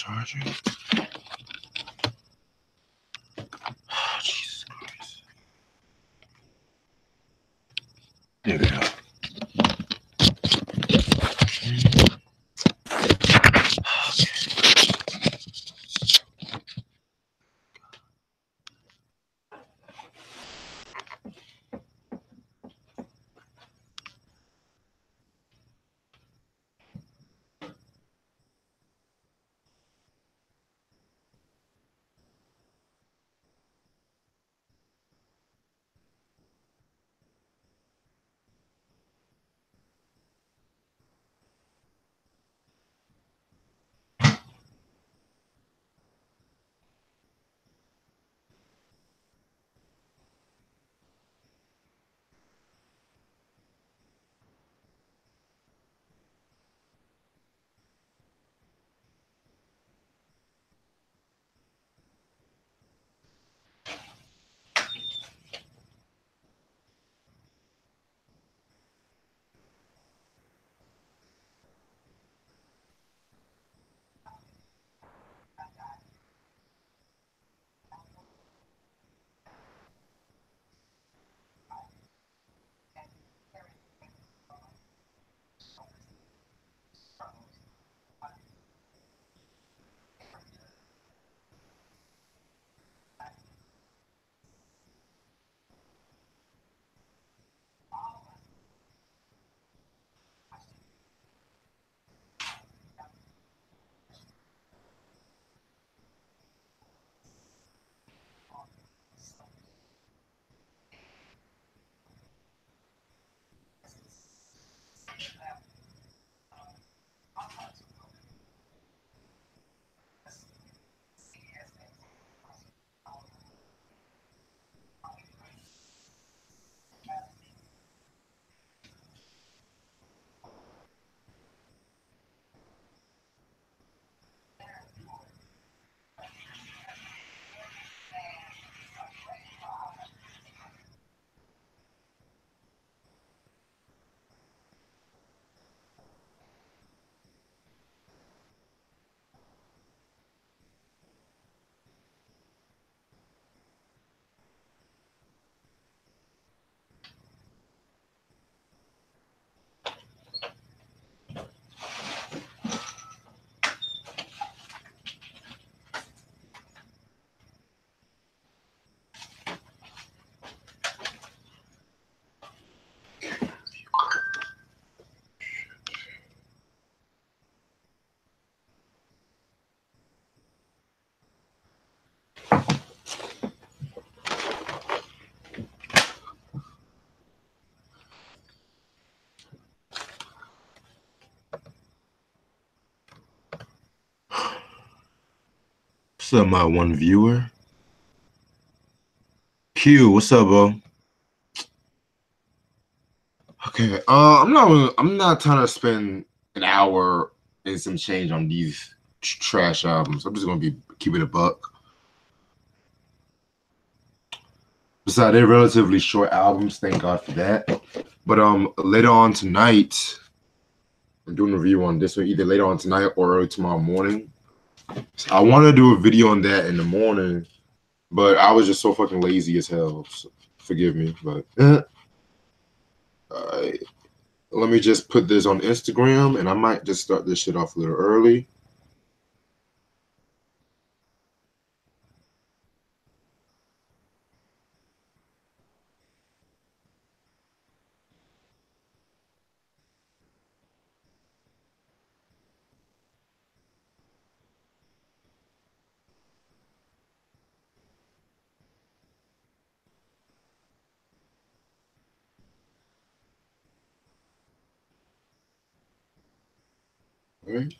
charger. Oh, Jesus Christ. There we go. What's up, my one viewer? Q, what's up, bro? Okay, I'm not trying to spend an hour and some change on these trash albums. I'm just gonna be keeping it a buck. Besides, they're relatively short albums. Thank God for that. But later on tonight, I'm doing a review on this one either later on tonight or early tomorrow morning. I want to do a video on that in the morning, but I was just so fucking lazy as hell. So forgive me, but all right. Let me just put this on Instagram, and I might just start this shit off a little early. All right.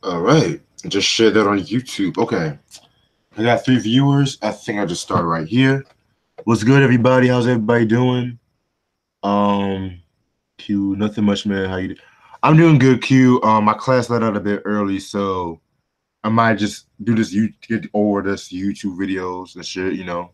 All right. Just share that on YouTube. Okay. I got 3 viewers. I think I'll just start right here. What's good, everybody? How's everybody doing? Q, nothing much, man. How you doing? I'm doing good, Q. My class let out a bit early, so I might just do this get over this YouTube videos and shit, you know.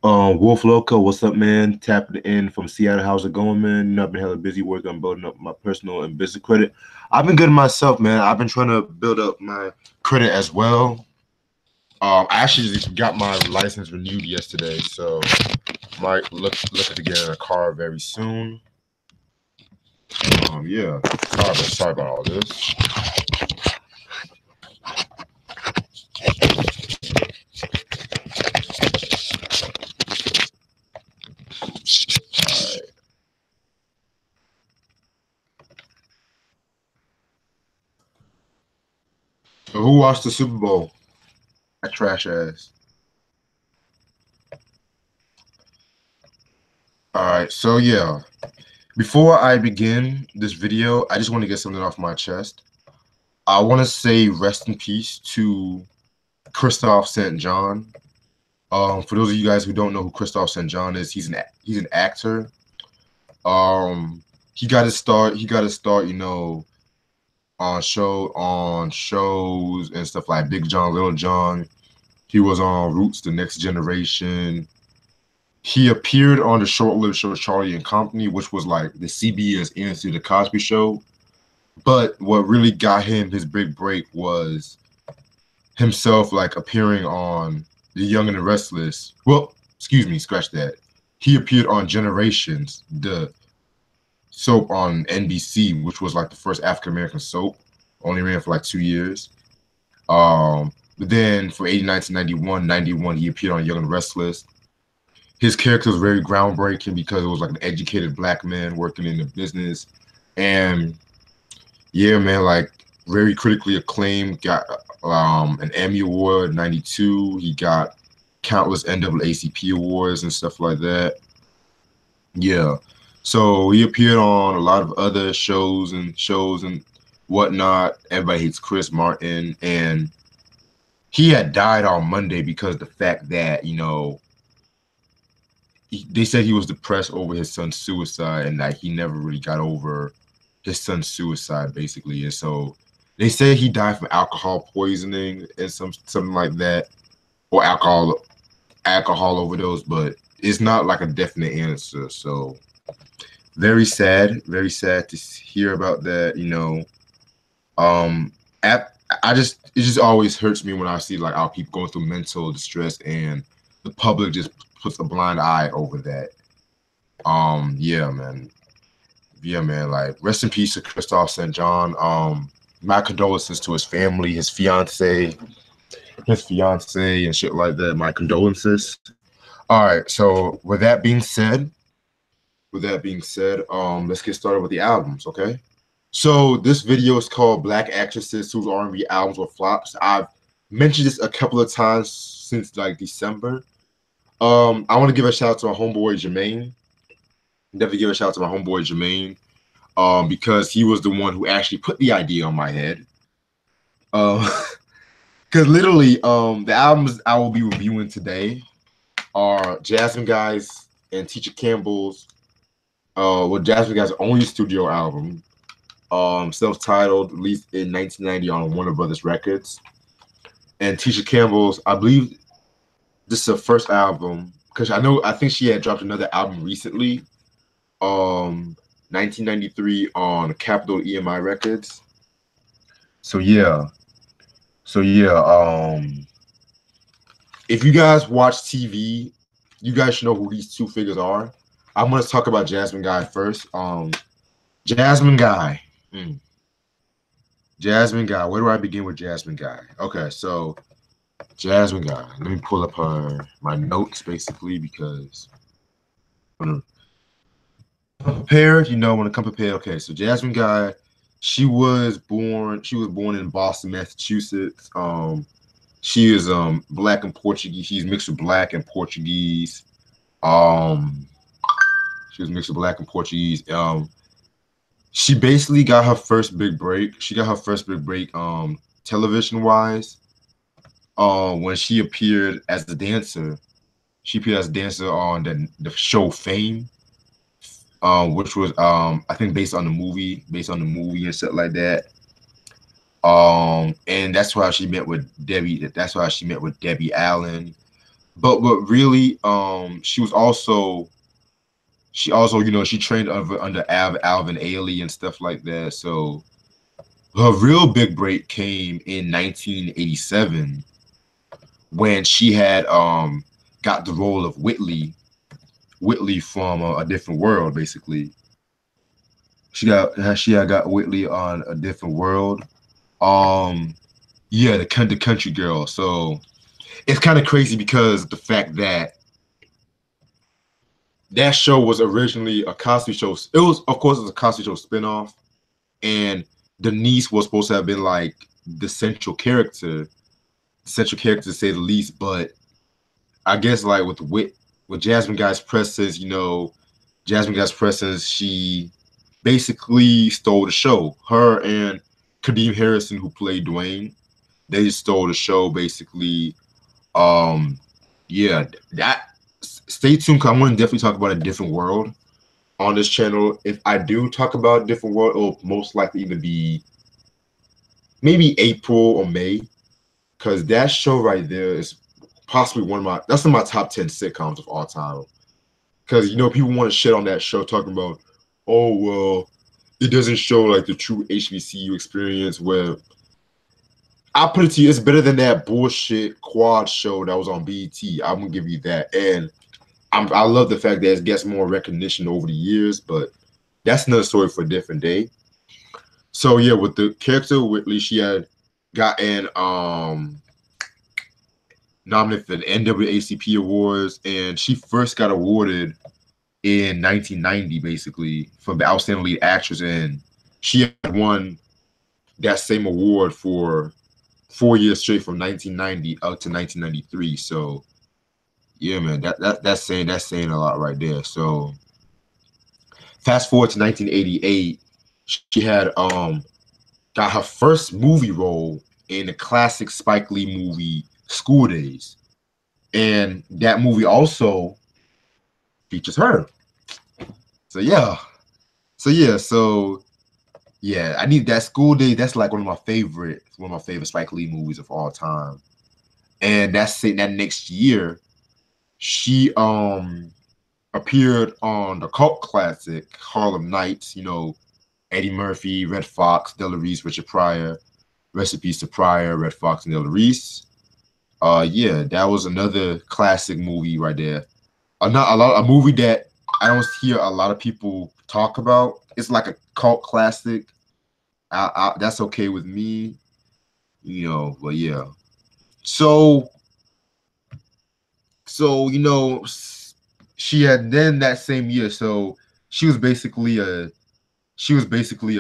Wolf Loco, what's up, man? Tapping in from Seattle. How's it going, man? You know, I've been hella busy working on building up my personal and business credit. I've been good myself, man. I've been trying to build up my credit as well. I actually just got my license renewed yesterday, so might look at getting a car very soon. Yeah. Sorry about all this. So who watched the Super Bowl? That trash ass. All right, so yeah. Before I begin this video, I just want to get something off my chest. I want to say rest in peace to Christophe St. John. For those of you guys who don't know who Christophe St. John is, he's an actor. He got his start, you know, on shows and stuff like Big John, Little John. He was on Roots, The Next Generation. He appeared on the short-lived show Charlie and Company, which was like the CBS answer to the Cosby Show. But what really got him his big break was himself like appearing on The Young and the Restless. Well, excuse me, scratch that. He appeared on Generations, the soap on NBC, which was like the first African-American soap. Only ran for like 2 years. But then for 89 to 91, he appeared on Young and the Restless. His character was very groundbreaking because it was like an educated black man working in the business. And yeah, man, like very critically acclaimed, got an Emmy Award in 92. He got countless NAACP awards and stuff like that. Yeah. So he appeared on a lot of other shows and whatnot. Everybody Hates Chris Martin. And he had died on Monday because of the fact that, you know, they said he was depressed over his son's suicide and that he never really got over his son's suicide, basically. And so they said he died from alcohol poisoning and something like that, or alcohol overdose, but it's not like a definite answer. So very sad to hear about that, you know. It just always hurts me when I see like our people going through mental distress and the public just puts a blind eye over that. Yeah, man. Like, rest in peace to Christophe St. John. My condolences to his family, his fiance, and shit like that. My condolences. All right. So with that being said, let's get started with the albums, okay? So this video is called Black Actresses Whose R&B Albums Were Flops. I've mentioned this a couple of times since like December. I want to give a shout out to my homeboy Jermaine. Definitely give a shout out to my homeboy Jermaine, because he was the one who actually put the idea on my head. Because literally, the albums I will be reviewing today are Jasmine Guy's and Teacher Campbell's, Jasmine Guy's only studio album, self-titled, released in 1990 on Warner Brothers Records, and Teacher Campbell's, I believe this is her first album, because I think she had dropped another album recently, 1993 on Capitol EMI Records. So yeah, if you guys watch TV, you guys should know who these two figures are. I'm gonna talk about Jasmine Guy first. Jasmine Guy. Jasmine Guy. Where do I begin with Jasmine Guy? Okay, so Jasmine Guy. Let me pull up my notes basically, because when I'm prepared, you know, when I come prepared. Okay, so Jasmine Guy, she was born in Boston, Massachusetts. She is black and Portuguese. She's mixed with black and Portuguese. She was mixed with black and Portuguese. She basically got her first big break. She got her first big break, television wise, when she appeared as a dancer. She appeared as a dancer on the show Fame, which was I think based on the movie and stuff like that. And that's why she met with Debbie. That's why she met with Debbie Allen. But really, she also, she trained under Alvin Ailey and stuff like that. So her real big break came in 1987 when she had got the role of Whitley from a different world. Basically, she had got Whitley on a different world. Um, yeah, the country girl. So it's kind of crazy because the fact that that show was originally a Cosby show. It was, of course, it was a Cosby show spinoff, and Denise was supposed to have been like the central character to say the least. But I guess like with Jasmine Guy's presence, Jasmine Guy's presence, she basically stole the show. Her and Kadeem Harrison, who played Dwayne, they stole the show basically. Um, yeah, that. Stay tuned, because I want to definitely talk about a different world on this channel. If I do talk about a different world, it'll most likely either be maybe April or May, because that show right there is possibly that's in my top 10 sitcoms of all time. Because people want to shit on that show, talking about, oh well, it doesn't show like the true HBCU experience. Where I put it to you, it's better than that bullshit quad show that was on BET. I'm gonna give you that. And I love the fact that it gets more recognition over the years, but that's another story for a different day. So yeah, with the character Whitley, she had gotten nominated for the NAACP awards, and she first got awarded in 1990, basically, for the outstanding lead actress, and she had won that same award for 4 years straight, from 1990 out to 1993. So yeah, man, that's saying a lot right there. So fast forward to 1988, she had got her first movie role in the classic Spike Lee movie School Days, and that movie also features her. So yeah, I need that School Days. That's like one of my favorite Spike Lee movies of all time. And that's it. That next year, she appeared on the cult classic Harlem Nights. Eddie Murphy, Red Fox, Della Reese, Richard Pryor. Recipes to Pryor, Red Fox, and Della Reese. Yeah, that was another classic movie right there. A movie that I don't hear a lot of people talk about. It's like a cult classic. That's okay with me, But yeah. So she had then that same year. So she was basically a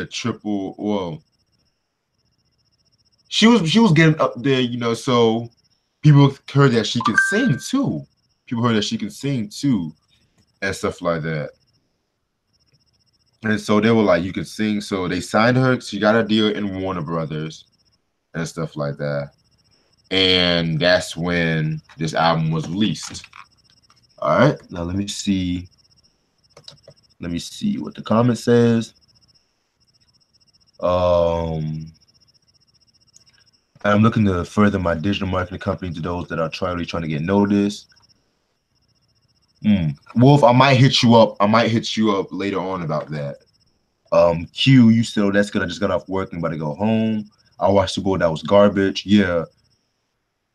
triple. Well, she was getting up there, So people heard that she can sing too. And stuff like that. And so they were like, you can sing. So they signed her. She got a deal in Warner Brothers and stuff like that. And that's when this album was released. All right. Now let me see. Let me see what the comment says. I'm looking to further my digital marketing company to those that are really trying to get noticed. Wolf, I might hit you up later on about that. Q, you still just got off work and about to go home. I watched the Bowl, that was garbage. Yeah.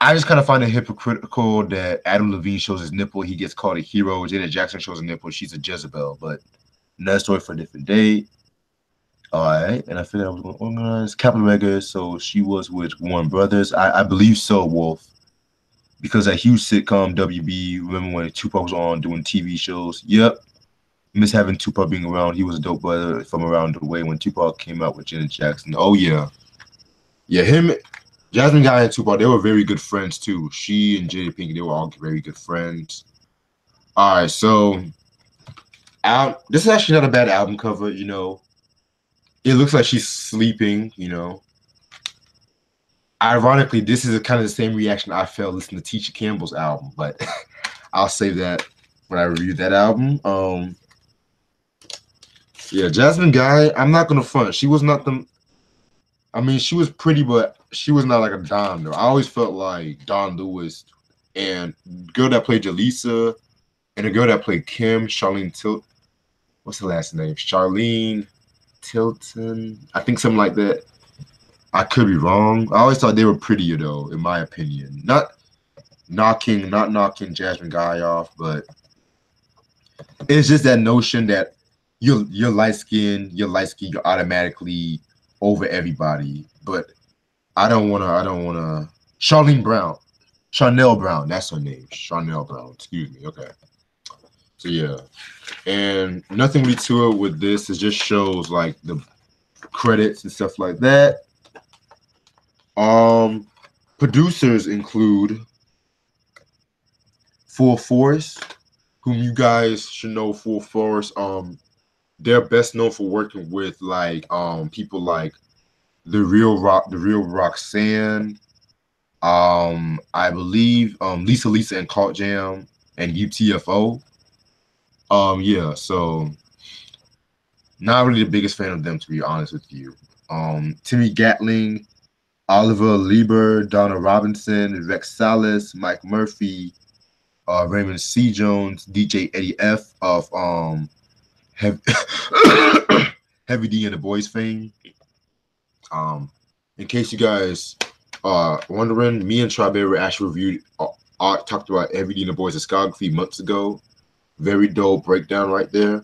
I just kind of find it hypocritical that Adam Levine shows his nipple, he gets called a hero. Janet Jackson shows a nipple, she's a Jezebel. But another story for a different day. All right, and I figured I was going to organize Capital Records, so she was with Warner Brothers. I believe so, Wolf, because that huge sitcom WB. Remember when Tupac was on doing TV shows? Yep, miss having Tupac being around. He was a dope brother from around the way when Tupac came out with Janet Jackson. Oh yeah, him, Jasmine Guy and Tupac, they were very good friends too. She and Jada Pinkett, they were all very good friends. All right, so this is actually not a bad album cover, It looks like she's sleeping, you know. Ironically, this is kind of the same reaction I felt listening to Tisha Campbell's album, but I'll save that when I review that album. Yeah, Jasmine Guy, I'm not gonna front. She was not the. I mean, she was pretty, but she was not like a Don though. I always felt like Don Lewis and the girl that played Jaleesa and the girl that played Kim, Charlene Tilt. What's her last name? Charlene Tilton. I think something like that. I could be wrong. I always thought they were prettier though, in my opinion. Not knocking Jasmine Guy off, but it's just that notion that you're light skinned, you're automatically over everybody. But I don't wanna Charlene Brown. Chanel Brown, that's her name. Chanel Brown, excuse me. Okay. So yeah. And nothing really to it with this. It just shows like the credits and stuff like that. Producers include Full Force, whom you guys should know. Full Force. They're best known for working with like people like the real Roxanne. I believe Lisa and Cult Jam and UTFO. Yeah, so not really the biggest fan of them to be honest with you. Timmy Gatling, Oliver Lieber, Donna Robinson, Rex Salas, Mike Murphy, Raymond C. Jones, DJ Eddie F of Heavy, Heavy D and the Boys fame. In case you guys are wondering, me and Strawberry actually reviewed talked about Heavy D and the Boys' discography months ago. Very dope breakdown right there.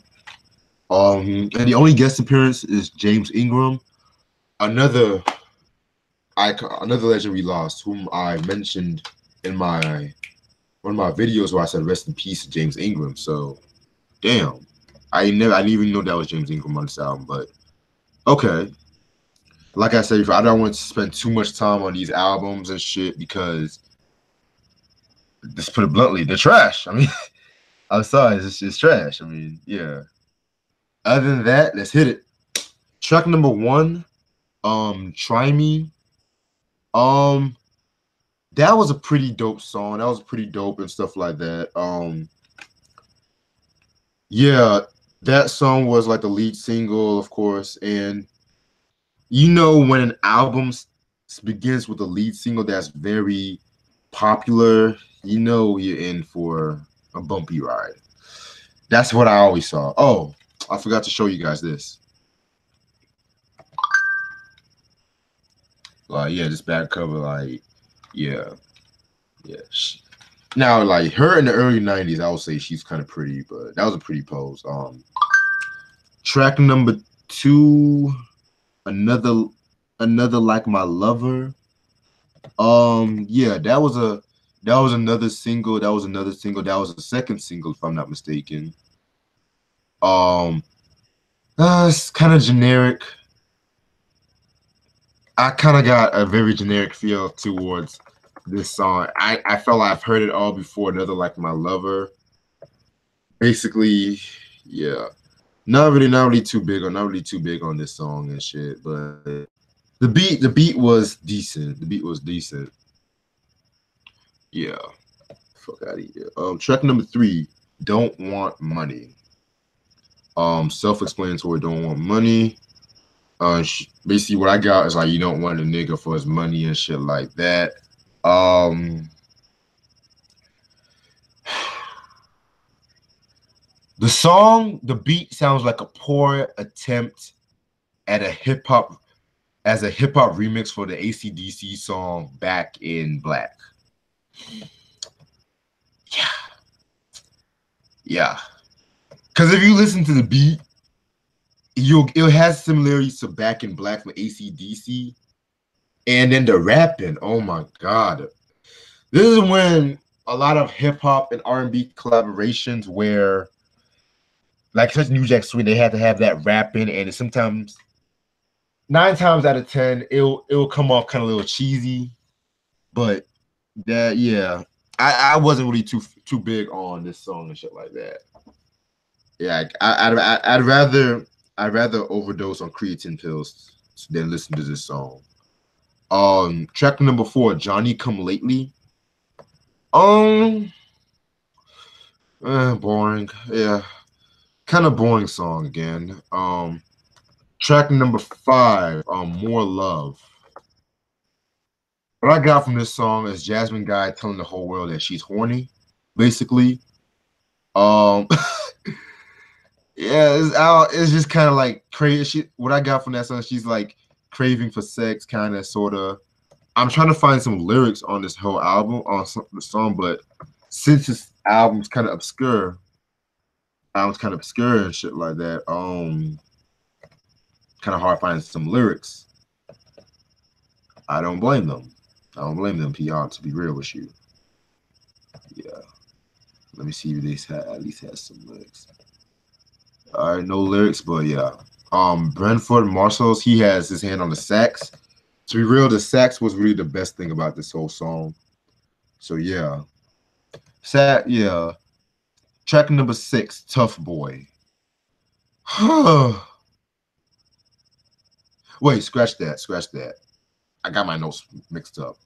And the only guest appearance is James Ingram, another icon, another legend we lost, whom I mentioned in my one of my videos where I said rest in peace to James Ingram. So damn. I didn't even know that was James Ingram on this album, but okay. Like I said, I don't want to spend too much time on these albums and shit because, let's put it bluntly, they're trash. I mean, I'm sorry, it's just trash. I mean, yeah. Other than that, let's hit it. Track number 1, Try Me. That was a pretty dope song. That was pretty dope and stuff like that. Yeah, that song was like the lead single, of course, and you know when an album begins with a lead single that's very popular, you know you're in for a bumpy ride. That's what I always saw. Oh, I forgot to show you guys this. Like, yeah, this back cover, like, yeah. Now, like, her in the early 90s, I would say she's kind of pretty, but that was a pretty pose. Track number 2, another Like My Lover. Yeah, that was another single. That was the second single, if I'm not mistaken. It's kind of generic. I kind of got a very generic feel towards this song. I felt like I've heard it all before. Another Like My Lover. Basically, yeah. Not really too big on this song and shit, but the beat was decent. Yeah. Fuck out of here. Track number 3, Don't Want Money. Self-explanatory, Don't Want Money. Basically what I got is like, you don't want a nigga for his money and shit like that. The song, the beat sounds like a poor attempt at a hip hop remix for the AC/DC song Back in Black. Yeah. Because if you listen to the beat, it has similarities to Back in Black from AC/DC. And then the rapping, oh my God. This is when a lot of hip hop and R&B collaborations where, like such New Jack Swing, they had to have that rapping, and sometimes 9 times out of 10, it'll come off kind of a little cheesy. But that, yeah, I wasn't really too big on this song and shit like that. Yeah, I'd rather I'd rather overdose on creatine pills than listen to this song. Track number 4, Johnny Come Lately. Um, boring. Yeah, kind of boring song again. Track number 5, More Love. What I got from this song is Jasmine Guy telling the whole world that she's horny, basically. Um, yeah, it's just kind of like crazy. What I got from that song, she's like craving for sex, kind of, sort of. I'm trying to find some lyrics on this whole album, on the song, but since this album's kind of obscure and shit like that, kind of hard finding some lyrics. I don't blame them. I don't blame them, PR, to be real with you. Yeah. Let me see if they at least has some lyrics. All right, no lyrics, but yeah. Brentford Marshalls, he has his hand on the sax. To be real, the sax was really the best thing about this whole song. So yeah. Yeah. Track number 6, Tough Boy. Wait, scratch that. I got my notes mixed up.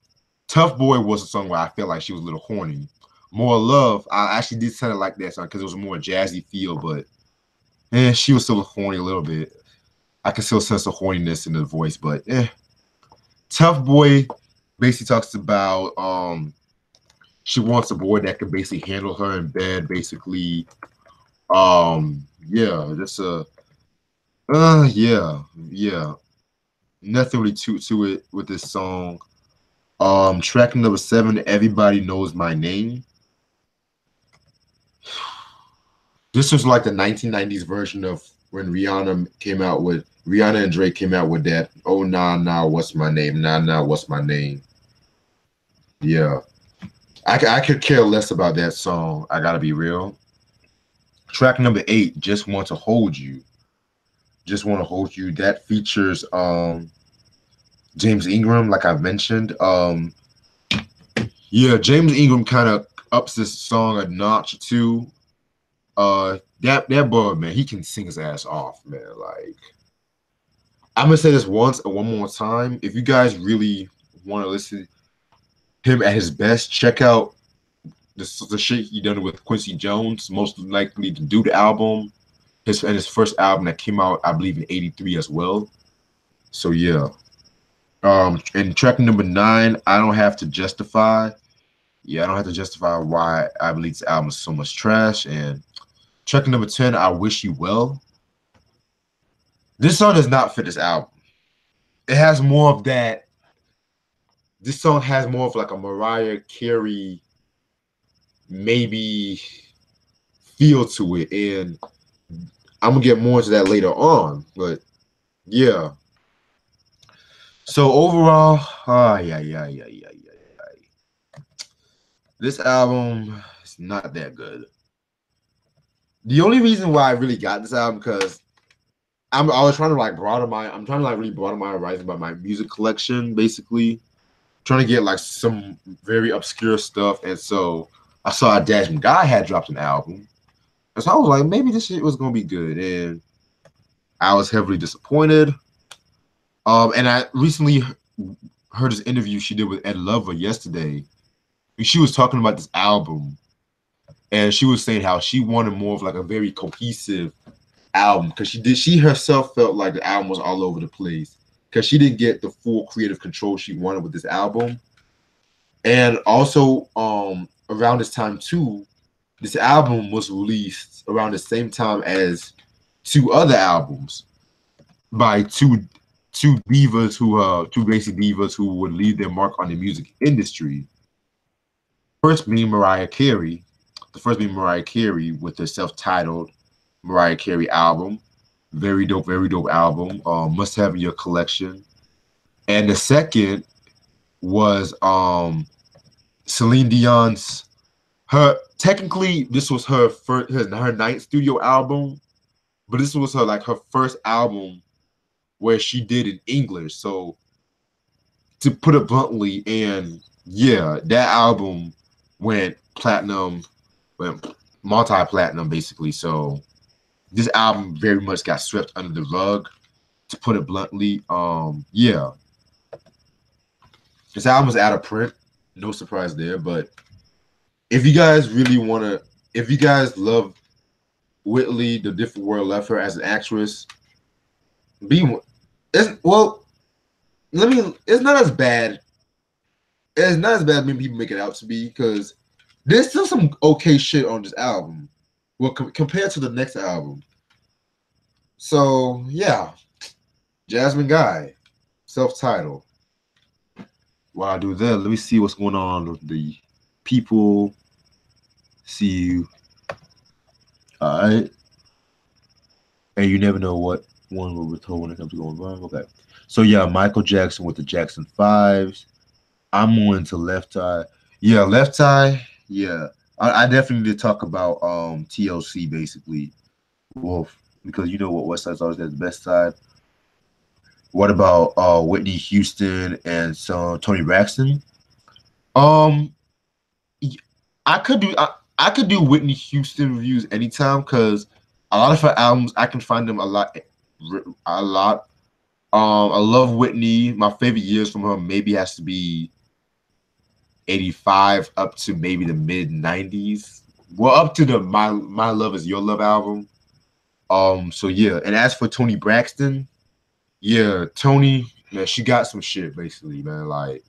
Tough Boy was a song where I felt like she was a little horny. More Love, I actually did kind of like that song because it was a more jazzy feel, but she was still horny a little bit. I can still sense the horniness in the voice, but Tough Boy basically talks about she wants a boy that can basically handle her in bed, basically. Yeah, just yeah. Nothing really to it with this song. Track number 7, Everybody Knows My Name. This was like the 1990s version of when Rihanna and Drake came out with that, oh nah nah, what's my name? Nah nah, what's my name? Yeah. I could care less about that song. I gotta be real. Track number 8, Just Want to Hold You. Just Want to Hold You. That features James Ingram, like I mentioned. Yeah, James Ingram kind of ups this song a notch too. That boy, man, he can sing his ass off, man. Like, I'm gonna say this one more time. If you guys really want to listen to him at his best, check out the shit he done with Quincy Jones, most likely to do the album. His first album that came out, I believe, in '83 as well. So yeah. And track number 9, I Don't Have to Justify. Yeah, I don't have to justify why I believe this album is so much trash. And track number 10, I Wish You Well. This song does not fit this album. It has more of that. This song has more of like a Mariah Carey maybe feel to it, and I'm gonna get more into that later on. But yeah. So overall, this album is not that good. The only reason why I really got this album because I was trying to like really broaden my horizon about my music collection, basically. Trying to get like some very obscure stuff. And so I saw Jasmine Guy had dropped an album. And so I was like, maybe this shit was gonna be good. And I was heavily disappointed. And I recently heard this interview she did with Ed Lover yesterday. And she was talking about this album. And she was saying how she wanted more of like a very cohesive album because she herself felt like the album was all over the place because she didn't get the full creative control she wanted with this album. And also around this time too, this album was released around the same time as 2 other albums by two divas two basic divas who would leave their mark on the music industry. First being Mariah Carey. The first being Mariah Carey with the self-titled Mariah Carey album. Very dope album. Must have in your collection. And the second was Celine Dion's technically this was her ninth studio album, but this was her first album where she did in English. So to put it bluntly, and yeah, that album went platinum, went multi-platinum basically. So this album very much got swept under the rug, to put it bluntly. Yeah, this album is out of print. No surprise there. But if you guys really want to, if you guys love Whitley, the different world left her as an actress, be it's well. Let me. It's not as bad. It's not as bad as many people make it out to be, because there's still some okay shit on this album. Well, compared to the next album. So yeah, Jasmine Guy, self-titled. While I do that, let me see what's going on with the people. See you. All right. And you never know what one will withhold when it comes to going wrong. Okay. So yeah, Michael Jackson with the Jackson Fives. I'm more into Left Eye. Yeah, Left Eye. Yeah. I definitely did talk about TLC basically. Wolf. Because you know what West Side's always got the best side. What about Whitney Houston and Tony Braxton? Um I could do I could do Whitney Houston reviews anytime, because a lot of her albums I can find them a lot. I love Whitney. My favorite years from her maybe has to be 85 up to maybe the mid 90s. Well, up to the My Love Is Your Love album. So yeah, and as for Tony Braxton, yeah, Tony, man, she got some shit basically, man. Like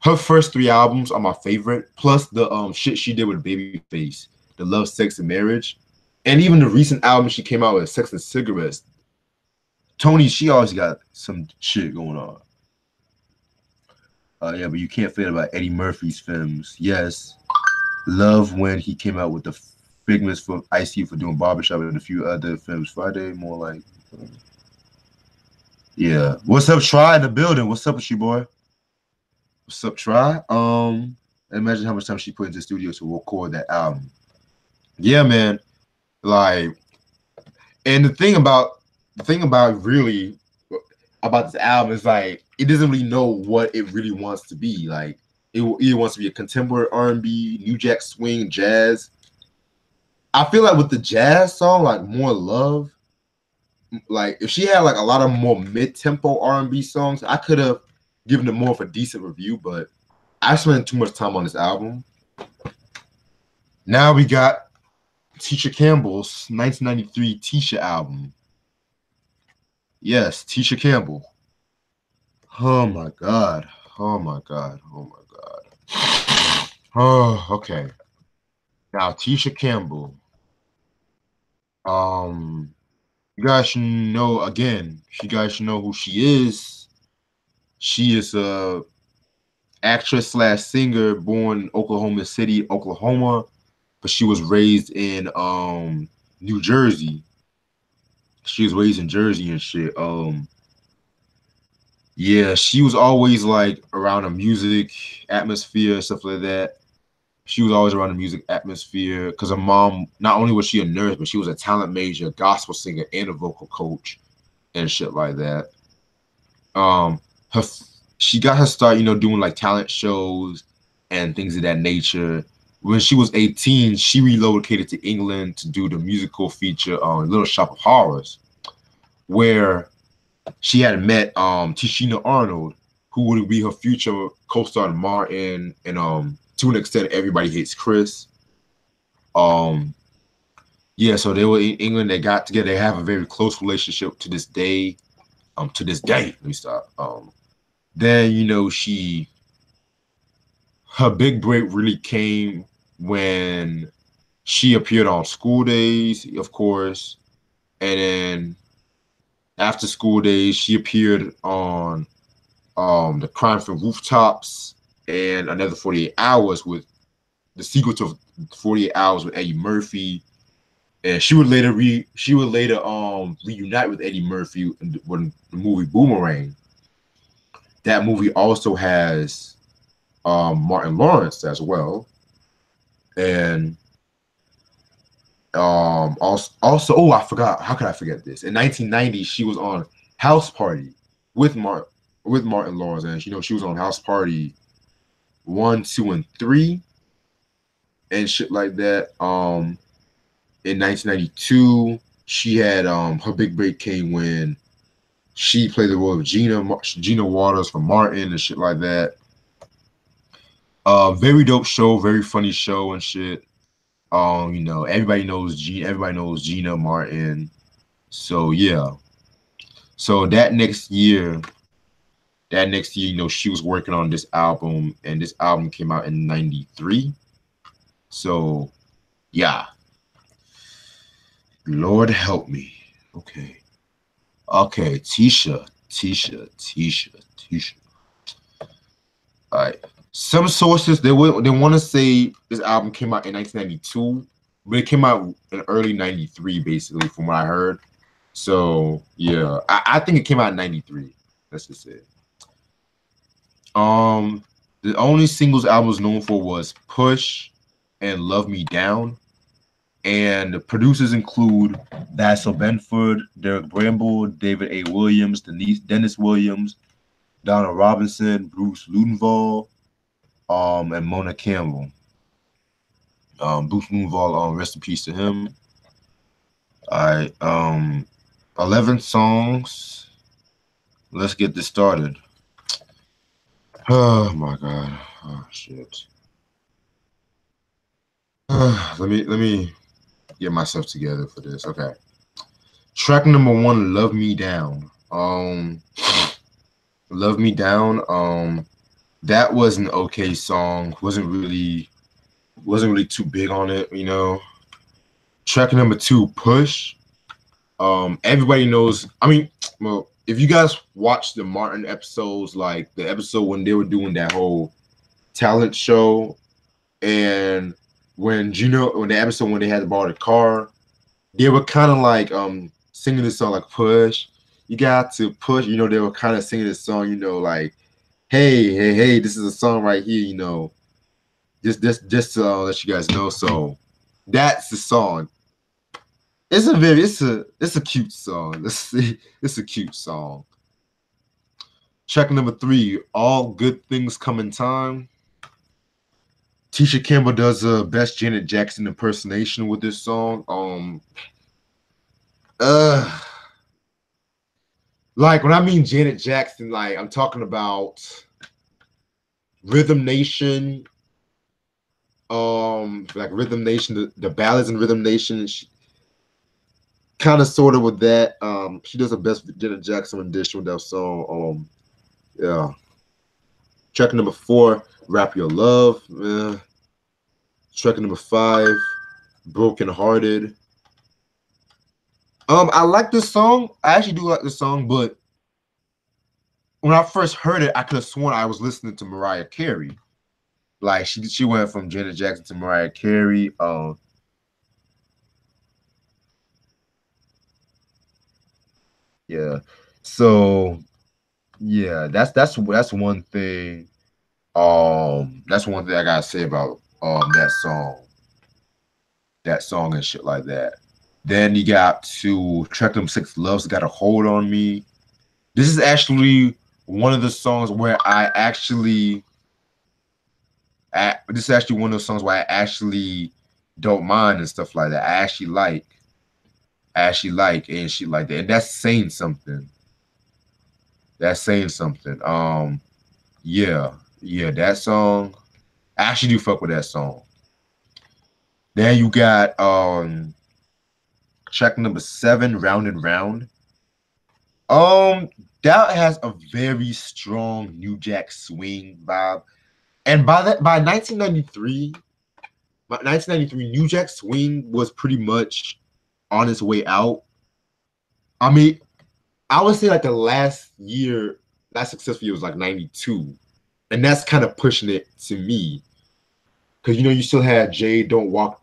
her first three albums are my favorite, plus the shit she did with Babyface, the Love, Sex, and Marriage, and even the recent album she came out with, Sex and Cigarettes. Tony, she always got some shit going on. Yeah, but you can't forget about Eddie Murphy's films. Yes, love when he came out with the Figments for ICU for doing Barbershop and a few other films. Friday, more like, yeah. What's up, Try in the building? What's up with you, boy? What's up, Try? Imagine how much time she put into the studio to record that album. Yeah, man. Like, and the thing about really about this album is like it doesn't really know what it really wants to be. Like, it either wants to be a contemporary R&B, New Jack Swing, jazz. I feel like with the jazz song, like More Love, like if she had like a lot of more mid-tempo R&B songs, I could have given it more of a decent review, but I spent too much time on this album. Now we got Tisha Campbell's 1993 Tisha album. Yes, Tisha Campbell. Oh my God. Oh my God. Oh my God. Oh, okay. Now Tisha Campbell. You guys should know again. You guys should know who she is. She is a actress slash singer born in Oklahoma City, Oklahoma, but she was raised in New Jersey. She was raised in Jersey and shit. Yeah, she was always like around the music atmosphere, stuff like that. She was always around the music atmosphere because her mom, not only was she a nurse, but she was a talent major, gospel singer, and a vocal coach and shit like that. Um, her she got her start, doing like talent shows and things of that nature. When she was 18, she relocated to England to do the musical feature on Little Shop of Horrors, where she had met Tishina Arnold, who would be her future co-star Martin, and to an extent Everybody Hates Chris. Yeah, so they were in England, they got together, they have a very close relationship to this day. Let me stop. Then her big break really came when she appeared on School Days, of course, and then after School Days, she appeared on The Crime from Rooftops and Another 48 Hours, with the sequel to 48 Hours with Eddie Murphy. And she would later reunite with Eddie Murphy in the movie Boomerang. That movie also has Martin Lawrence as well. And also, oh, I forgot. How could I forget this? In 1990, she was on House Party with Martin Lawrence, and she was on House Party 1, 2, and 3, and shit like that. In 1992, She had her big break came when she played the role of Gina Waters from Martin and shit like that. Very dope show, very funny show and shit. Everybody knows Gina Martin. So yeah. So that next year, she was working on this album, and this album came out in '93. So yeah, Lord help me. Okay. Okay, Tisha. All right. Some sources they want to say this album came out in 1992, but it came out in early '93, basically, from what I heard. So yeah, I think it came out in '93. Let's just say. Um, the only singles album was known for was Push and Love Me Down. And the producers include Vassal Benford, Derek Bramble, David A. Williams, Dennis Williams, Donna Robinson, Bruce Ludenvall, and Mona Campbell. Bruce Ludenvall, rest in peace to him. All right, 11 songs. Let's get this started. Oh my god. Oh shit. Let me get myself together for this. Okay. Track number 1, Love Me Down. Love Me Down. That was an okay song. Wasn't really too big on it. Track number 2, Push. Everybody knows. I mean, well, if you guys watch the Martin episodes, like the episode when they were doing that whole talent show, and when the episode when they had to borrow the car, they were kind of like singing this song like Push. You got to push. They were kind of singing this song. Like, hey, this is a song right here. Just to let you guys know. So that's the song. It's a cute song. It's a cute song. Track number 3, All Good Things Come in Time. Tisha Campbell does a best Janet Jackson impersonation with this song. Like when I mean Janet Jackson, like I'm talking about Rhythm Nation. Like Rhythm Nation, the ballads in Rhythm Nation. Kind of sort of with that. She does her best Janet Jackson rendition with that song. Yeah. Track number 4, Rap Your Love. Track number 5, Broken Hearted. I like this song. I actually do like this song, but when I first heard it, I could have sworn I was listening to Mariah Carey. Like she went from Janet Jackson to Mariah Carey. Yeah. So yeah, that's one thing. That's one thing I gotta say about that song and shit like that. Then you got to track number 6, Love's Got a Hold on Me. This is actually one of the songs where this is actually one of those songs where I actually don't mind and stuff like that. I actually like and shit like that. And that's saying something. Yeah, that song. I actually do fuck with that song. Then you got track number 7, Round and Round. That has a very strong New Jack Swing vibe. And by 1993, New Jack Swing was pretty much on its way out. I mean, I would say like the last successful year was like 92. And that's kind of pushing it to me. Because you still had Jade, Don't Walk.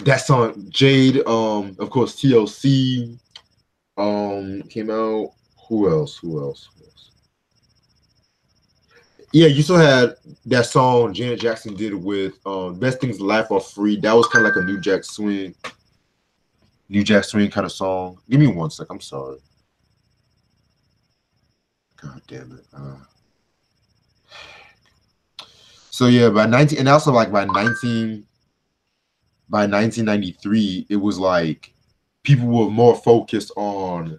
That song, Jade, of course, TLC came out. Who else? Yeah, you still had that song Janet Jackson did with Best Things in Life Are Free. That was kind of like a New Jack Swing kind of song. Give me 1 sec. I'm sorry. God damn it. So yeah, by 19, and also like by 19, by 1993, it was like people were more focused on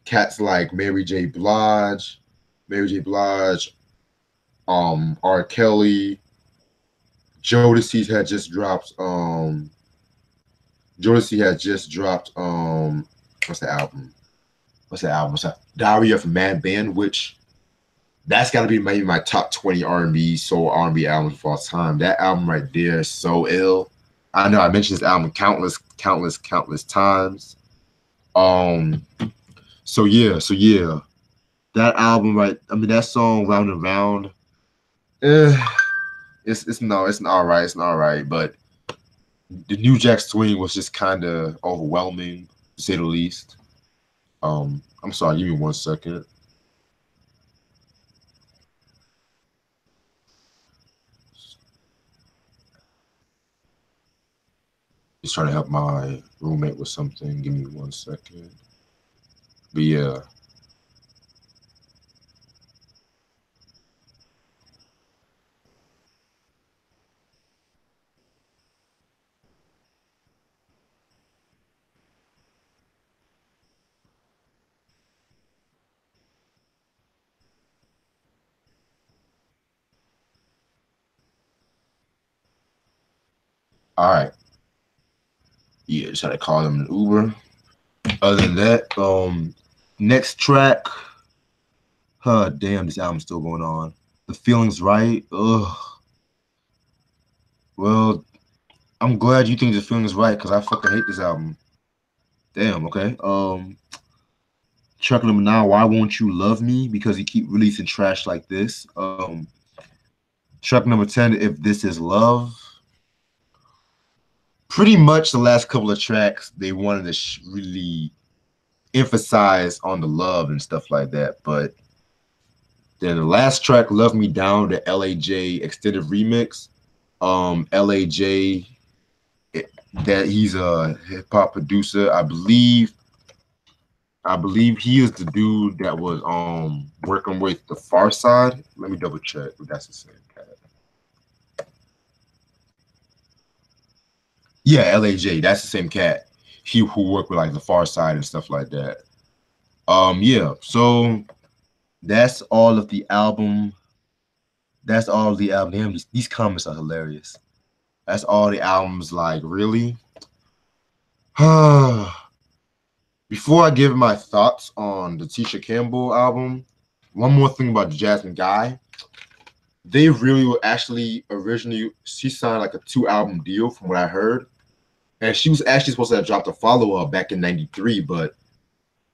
cats like Mary J. Blige, R. Kelly, Jodeci had just dropped. Jodeci had just dropped. What's the album? What's that album? What's that? Diary of a Mad Band, which that's got to be maybe my top 20 R&B soul R&B albums of all time. That album right there is so ill. I know I mentioned this album countless times. Um, so yeah, that album right. I mean that song Round and Round. Eh, it's all right. It's all right, but the New Jack Swing was just kind of overwhelming to say the least. I'm sorry. Give me 1 second. Just trying to help my roommate with something. Give me 1 second. But yeah. All right. Yeah, just had to call them an Uber. Other than that, next track. Damn, this album's still going on. The Feeling's Right. Ugh. Well, I'm glad you think The Feeling's Right because I fucking hate this album. Damn. Okay. Track number 9. Why Won't You Love Me? Because you keep releasing trash like this. Track number 10. If This Is Love. Pretty much the last couple of tracks they wanted to really emphasize on the love and stuff like that, but then the last track, Love Me Down, the LAJ extended remix. LAJ, that he's a hip hop producer. I believe he is the dude that was working with the Far Side. Let me double check if that's the same cat. Yeah, LAJ, that's the same cat. He who worked with like the Far Side and stuff like that. Yeah, so that's all of the album. That's all of the album. Damn, these comments are hilarious. That's all the albums, like, really? Before I give my thoughts on the Tisha Campbell album, one more thing about the Jasmine Guy. They really were actually originally, she signed like a 2-album deal from what I heard. And she was actually supposed to have dropped a follow-up back in 93, but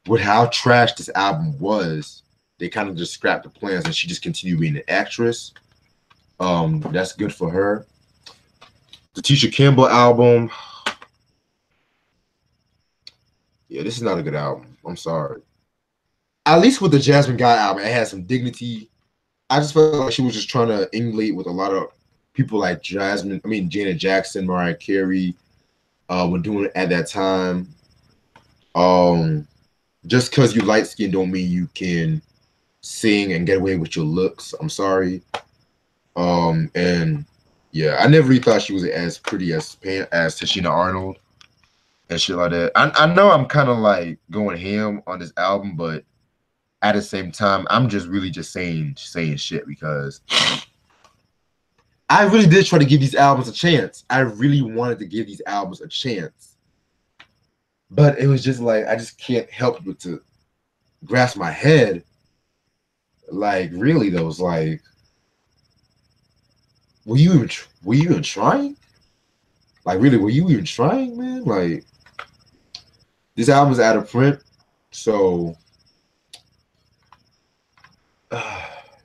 with how trash this album was, they kind of just scrapped the plans and she just continued being an actress. That's good for her. The Tisha Campbell album, yeah, this is not a good album. I'm sorry. At least with the Jasmine Guy album, it had some dignity. I just felt like she was just trying to emulate with a lot of people like Janet Jackson, Mariah Carey, were doing it at that time. Just because you light skin don't mean you can sing and get away with your looks. I'm sorry. And yeah, I never really thought she was as pretty as Tashina Arnold and shit like that. I know I'm kind of like going ham on this album, but at the same time, I'm just really just saying shit because I really did try to give these albums a chance. I really wanted to give these albums a chance. But it was just like I just can't help but to grasp my head. Like, really, those like were you even trying? Like, really, were you even trying, man? Like, this album's out of print, so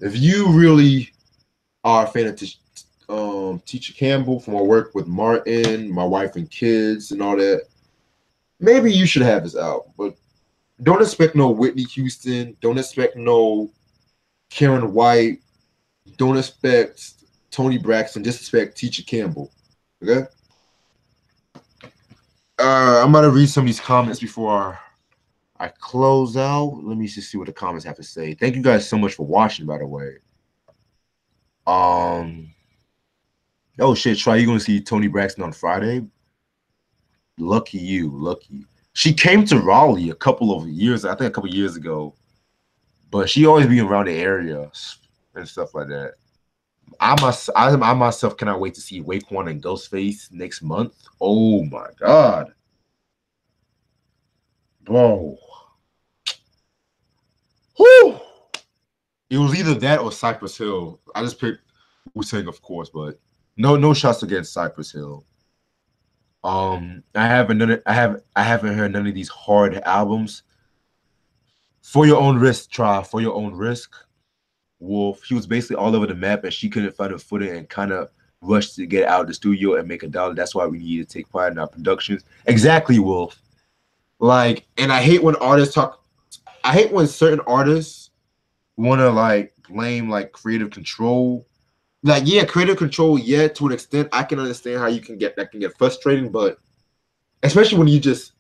if you really are a fan of Tisha Campbell from my work with Martin, My Wife and Kids, and all that, maybe you should have this album. But don't expect no Whitney Houston. Don't expect no Karen White. Don't expect Tony Braxton. Just expect Tisha Campbell. Okay? I'm about to read some of these comments before I close out. Let me just see what the comments have to say. Thank you guys so much for watching, by the way. Oh shit, try you gonna see Tony Braxton on Friday? Lucky you, lucky. She came to Raleigh a couple of years, I think a couple of years ago, but she always be around the area and stuff like that. I myself cannot wait to see Wakewan and Ghostface next month. Oh my god, bro. Whew. It was either that or Cypress Hill. I just picked Wu-Tang, of course, but no shots against Cypress Hill. I haven't heard none of these hard albums. For Your Own Risk, try For Your Own Risk. Wolf, he was basically all over the map, and she couldn't find a footing and kind of rushed to get out of the studio and make a dollar. That's why we need to take pride in our productions. Exactly, Wolf. Like, and I hate when artists talk. I hate when certain artists want to like blame like creative control. Like, yeah, creative control, yeah, to an extent, I can understand how you can get that can get frustrating, but especially when you just,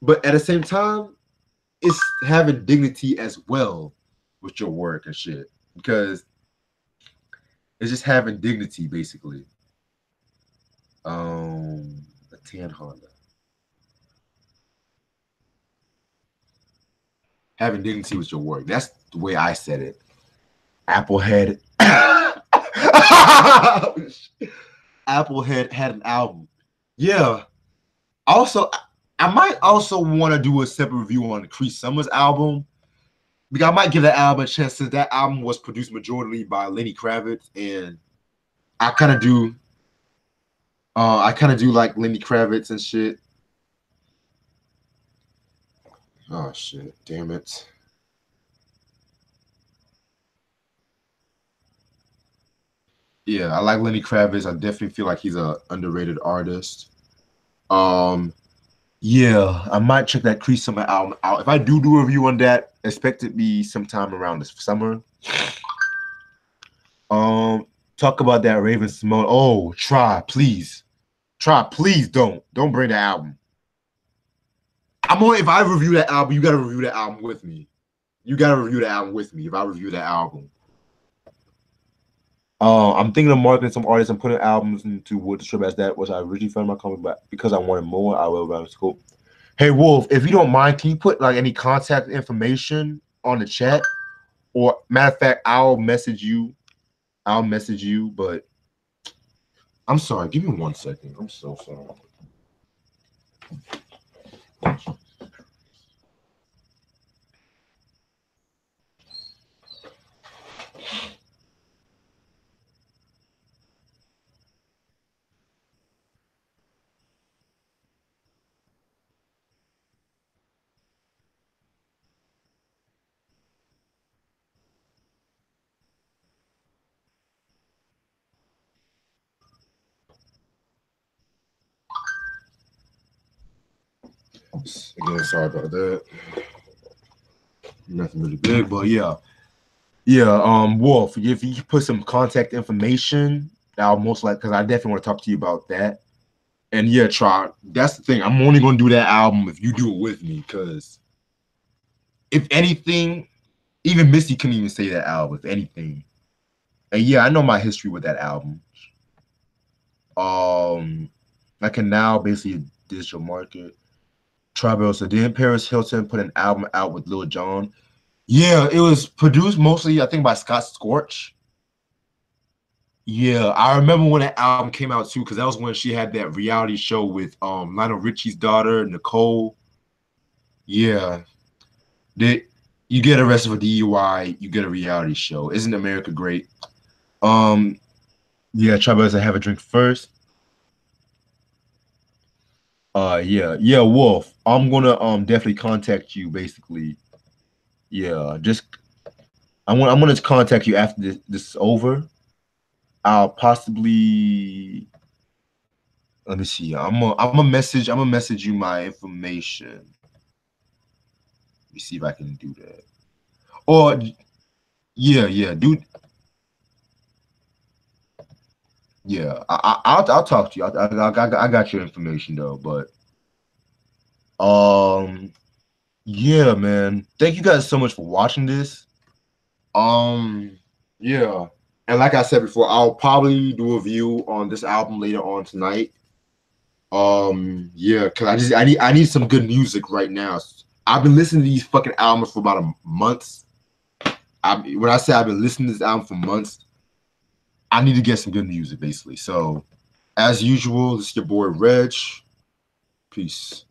but at the same time, it's having dignity as well with your work and shit because it's just having dignity basically. A tan Honda, having dignity with your work. That's the way I said it. Applehead. Applehead had an album. Yeah. Also, I might also want to do a separate review on Cree Summers' album because I might give that album a chance since that album was produced majorly by Lenny Kravitz, and I kind of do. I kind of do like Lenny Kravitz and shit. Oh shit! Damn it! Yeah, I like Lenny Kravitz. I definitely feel like he's a underrated artist. Um, yeah, I might check that Cree Summer album out. If I do a review on that, expect it to be sometime around this summer. Um, talk about that Raven Simone. Oh, try, please don't bring the album. I'm only if I review that album, you gotta review that album with me. You gotta review the album with me if I review that album. I'm thinking of marketing some artists and putting albums into Wood to Strip as that was I originally found my comic, but because I wanted more, I will around scope. Hey Wolf, if you don't mind, can you put like any contact information on the chat? Or matter of fact, I'll message you. I'll message you, but I'm sorry. Give me 1 second. I'm so sorry. Again, sorry about that. Nothing really big, but yeah. Yeah, Wolf, if you put some contact information, I'll most likely because I definitely want to talk to you about that. And yeah, try. That's the thing. I'm only gonna do that album if you do it with me, because if anything, even Missy couldn't even say that album, if anything. And yeah, I know my history with that album. I can now basically digital market. Tribal. So did Paris Hilton put an album out with Lil Jon? Yeah, it was produced mostly, I think, by Scott Scorch. Yeah, I remember when that album came out too, because that was when she had that reality show with Lionel Richie's daughter, Nicole. Yeah. Did you get arrested for DUI, you get a reality show. Isn't America great? Um, yeah, Tribal said have a drink first. Yeah, Wolf. I'm gonna definitely contact you basically. Yeah, just I'm gonna contact you after this is over. I'll possibly let me see. I'm gonna message you my information. Let me see if I can do that. Or yeah, dude. Yeah, I'll talk to you. I got your information though, but um yeah, man. Thank you guys so much for watching this. Um yeah. And like I said before, I'll probably do a review on this album later on tonight. Yeah, because I need some good music right now. I've been listening to these fucking albums for about a month. When I say I've been listening to this album for months, I need to get some good music, basically. So, as usual, this is your boy Reg. Peace.